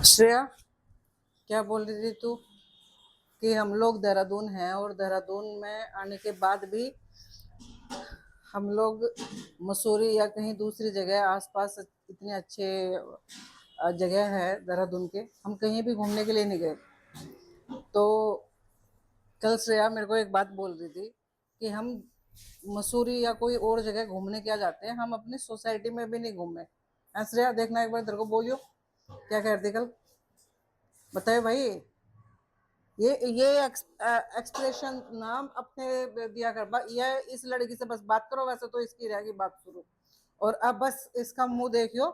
श्रेया, क्या बोल रही थी तू कि हम लोग देहरादून हैं और देहरादून में आने के बाद भी हम लोग मसूरी या कहीं दूसरी जगह आसपास इतने अच्छे जगह है देहरादून के, हम कहीं भी घूमने के लिए नहीं गए। तो कल श्रेया मेरे को एक बात बोल रही थी कि हम मसूरी या कोई और जगह घूमने क्या जाते हैं, हम अपनी सोसाइटी में भी नहीं घूमे। हाँ श्रेया, देखना एक बार तेरे को बोलियो क्या कह रही थी कल, बताए भाई। ये एक्सप्रेशन नाम अपने दिया कर, ये इस लड़की से बस बात करो, वैसे तो इसकी रहेगी बात शुरू। और अब बस इसका मुंह देखियो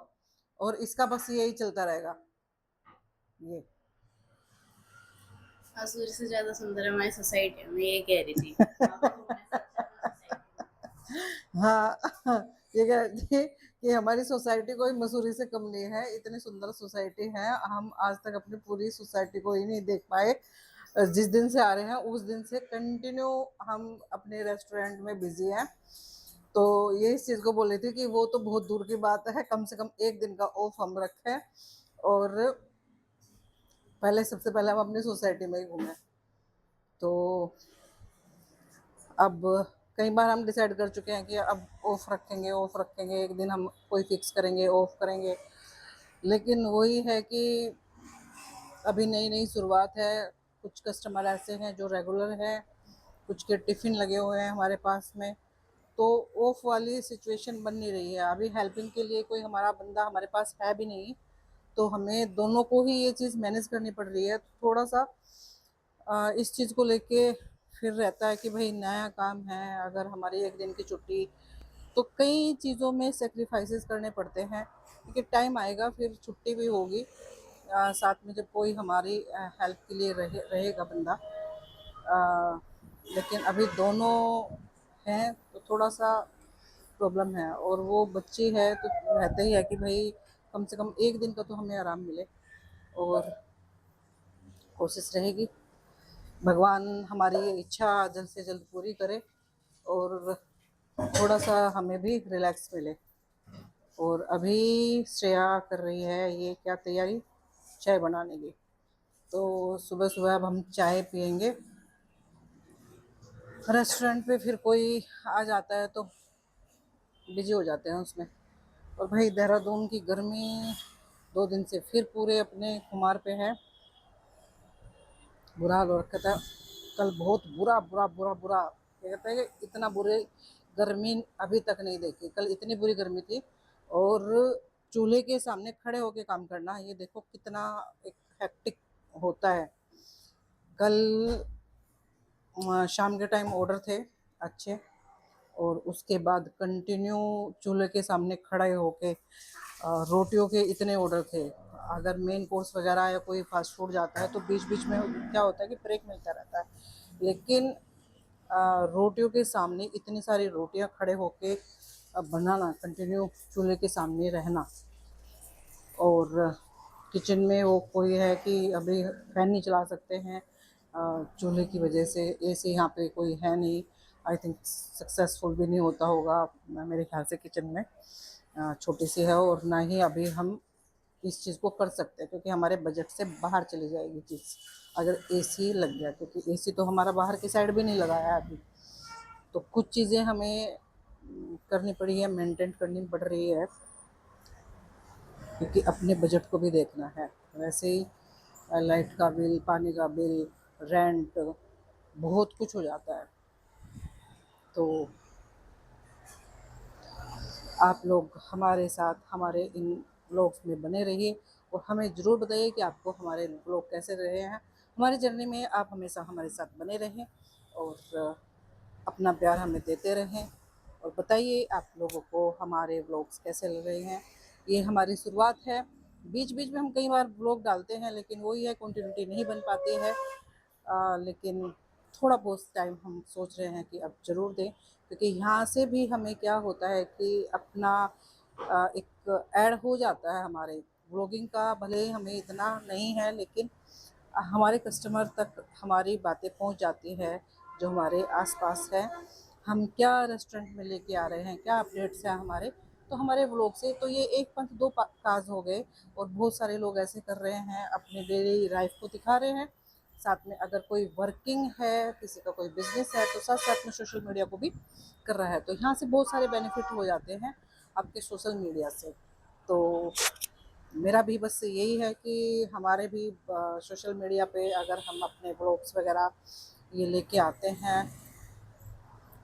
और इसका बस यही चलता रहेगा। ये सूर्य से ज्यादा सुंदर हमारी सोसाइटी में, ये कह रही थी। हाँ ये कह रही थी कि हमारी सोसाइटी कोई मसूरी से कम नहीं है, इतनी सुंदर सोसाइटी है। हम आज तक अपनी पूरी सोसाइटी को ही नहीं देख पाए। जिस दिन से आ रहे हैं उस दिन से कंटिन्यू हम अपने रेस्टोरेंट में बिजी हैं। तो ये इस चीज को बोल रही थी कि वो तो बहुत दूर की बात है, कम से कम एक दिन का ऑफ हम रखें और पहले सबसे पहले हम अपनी सोसाइटी में ही घूमें। तो अब कई बार हम डिसाइड कर चुके हैं कि अब ऑफ रखेंगे, एक दिन हम कोई फिक्स करेंगे, ऑफ करेंगे। लेकिन वही है कि अभी नई नई शुरुआत है, कुछ कस्टमर ऐसे हैं जो रेगुलर हैं, कुछ के टिफ़िन लगे हुए हैं हमारे पास में। तो ऑफ वाली सिचुएशन बन नहीं रही है अभी, हेल्पिंग के लिए कोई हमारा बंदा हमारे पास है भी नहीं। तो हमें दोनों को ही ये चीज़ मैनेज करनी पड़ रही है। तो थोड़ा सा इस चीज़ को लेके फिर रहता है कि भाई नया काम है, अगर हमारी एक दिन की छुट्टी, तो कई चीज़ों में सेक्रीफाइसेस करने पड़ते हैं क्योंकि टाइम आएगा फिर छुट्टी भी होगी। साथ में जब कोई हमारी हेल्प के लिए रहेगा बंदा। लेकिन अभी दोनों हैं तो थोड़ा सा प्रॉब्लम है, और वो बच्ची है तो रहता ही है कि भाई कम से कम एक दिन का तो हमें आराम मिले। और कोशिश रहेगी भगवान हमारी ये इच्छा जल्द से जल्द पूरी करे और थोड़ा सा हमें भी रिलैक्स मिले। और अभी श्रेया कर रही है ये क्या तैयारी, चाय बनाने की। तो सुबह सुबह अब हम चाय पियेंगे। रेस्टोरेंट पे फिर कोई आ जाता है तो बिजी हो जाते हैं उसमें। और भाई देहरादून की गर्मी 2 दिन से फिर पूरे अपने खुमार पे है, बुरा हाल हो रखा था। कल बहुत बुरा बुरा बुरा बुरा क्या कहते हैं कि इतना बुरे गर्मी अभी तक नहीं देखी, कल इतनी बुरी गर्मी थी। और चूल्हे के सामने खड़े होके काम करना, ये देखो कितना एक हेक्टिक होता है। कल शाम के टाइम ऑर्डर थे अच्छे, और उसके बाद कंटिन्यू चूल्हे के सामने खड़े होके रोटियों के इतने ऑर्डर थे। अगर मेन कोर्स वगैरह या कोई फास्ट फूड जाता है तो बीच बीच में क्या होता है कि ब्रेक मिलता रहता है। लेकिन रोटियों के सामने इतनी सारी रोटियां खड़े होके बनाना, कंटिन्यू चूल्हे के सामने रहना। और किचन में वो कोई है कि अभी फैन नहीं चला सकते हैं चूल्हे की वजह से, एसी यहाँ पे कोई है नहीं। आई थिंक सक्सेसफुल भी नहीं होता होगा मेरे ख्याल से किचन में, छोटी सी है। और ना ही अभी हम इस चीज़ को कर सकते हैं क्योंकि हमारे बजट से बाहर चली जाएगी चीज़ अगर एसी लग गया, क्योंकि एसी तो हमारा बाहर की साइड भी नहीं लगाया है अभी। तो कुछ चीज़ें हमें करनी पड़ी है, मेंटेन करनी पड़ रही है क्योंकि अपने बजट को भी देखना है। वैसे ही लाइट का बिल, पानी का बिल, रेंट, बहुत कुछ हो जाता है। तो आप लोग हमारे साथ हमारे इन ब्लॉग्स में बने रहिए और हमें ज़रूर बताइए कि आपको हमारे ब्लॉग कैसे रहे हैं। हमारी जर्नी में आप हमेशा हमारे साथ बने रहें और अपना प्यार हमें देते रहें। और बताइए आप लोगों को हमारे ब्लॉग्स कैसे लग रहे हैं। ये हमारी शुरुआत है, बीच बीच में हम कई बार ब्लॉग डालते हैं लेकिन वही है, कंटिन्यूटी नहीं बन पाती है। लेकिन थोड़ा बहुत टाइम हम सोच रहे हैं कि अब ज़रूर दें, क्योंकि यहाँ से भी हमें क्या होता है कि अपना एक ऐड हो जाता है हमारे ब्लॉगिंग का। भले ही हमें इतना नहीं है लेकिन हमारे कस्टमर तक हमारी बातें पहुँच जाती है जो हमारे आसपास है। हम क्या रेस्टोरेंट में लेके आ रहे हैं, क्या अपडेट्स हैं हमारे, तो तो हमारे व्लॉग से। तो ये एक पंथ दो काज हो गए, और बहुत सारे लोग ऐसे कर रहे हैं, अपने डेली लाइफ को दिखा रहे हैं। साथ में अगर कोई वर्किंग है, किसी का कोई बिजनेस है, तो साथ साथ में सोशल मीडिया को भी कर रहा है। तो यहाँ से बहुत सारे बेनिफिट हो जाते हैं आपके सोशल मीडिया से। तो मेरा भी बस यही है कि हमारे भी सोशल मीडिया पे अगर हम अपने ब्लॉग्स वगैरह ये लेके आते हैं,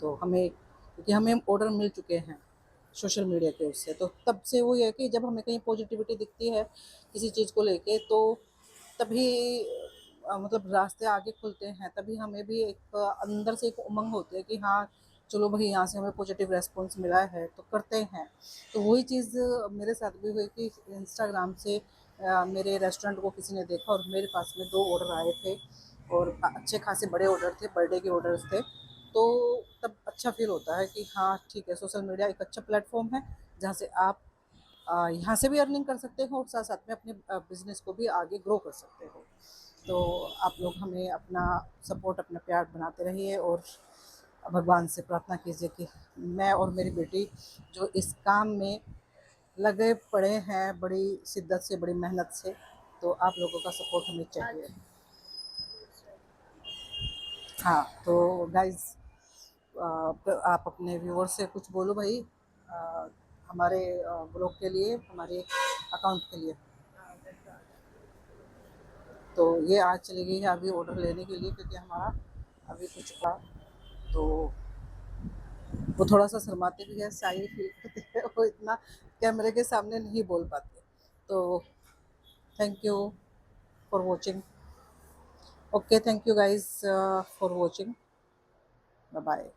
तो हमें, क्योंकि हमें ऑर्डर मिल चुके हैं सोशल मीडिया के उससे, तो तब से वो ये है कि जब हमें कहीं पॉजिटिविटी दिखती है किसी चीज़ को लेके, तो तभी मतलब रास्ते आगे खुलते हैं। तभी हमें भी एक अंदर से एक उमंग होती है कि हाँ चलो भाई, यहाँ से हमें पॉजिटिव रेस्पॉन्स मिला है तो करते हैं। तो वही चीज़ मेरे साथ भी हुई कि इंस्टाग्राम से मेरे रेस्टोरेंट को किसी ने देखा, और मेरे पास में 2 ऑर्डर आए थे, और अच्छे खासे बड़े ऑर्डर थे, बर्थडे के ऑर्डर्स थे। तो तब अच्छा फील होता है कि हाँ ठीक है, सोशल मीडिया एक अच्छा प्लेटफॉर्म है जहाँ से आप यहाँ से भी अर्निंग कर सकते हो, और साथ साथ में अपने बिजनेस को भी आगे ग्रो कर सकते हो। तो आप लोग हमें अपना सपोर्ट, अपना प्यार बनाते रहिए, और भगवान से प्रार्थना कीजिए कि मैं और मेरी बेटी जो इस काम में लगे पड़े हैं बड़ी शिद्दत से, बड़ी मेहनत से, तो आप लोगों का सपोर्ट हमें चाहिए। आज हाँ तो गाइज, आप अपने व्यूअर से कुछ बोलो भाई, हमारे ब्लॉग के लिए, हमारे अकाउंट के लिए। तो ये आज चली गई है अभी ऑर्डर लेने के लिए, क्योंकि हमारा अभी कुछ का, तो वो थोड़ा सा शर्माते भी है, शाई फील करते हैं, वो इतना कैमरे के सामने नहीं बोल पाते। तो thank you for watching. Okay, thank you guys for watching. Bye bye.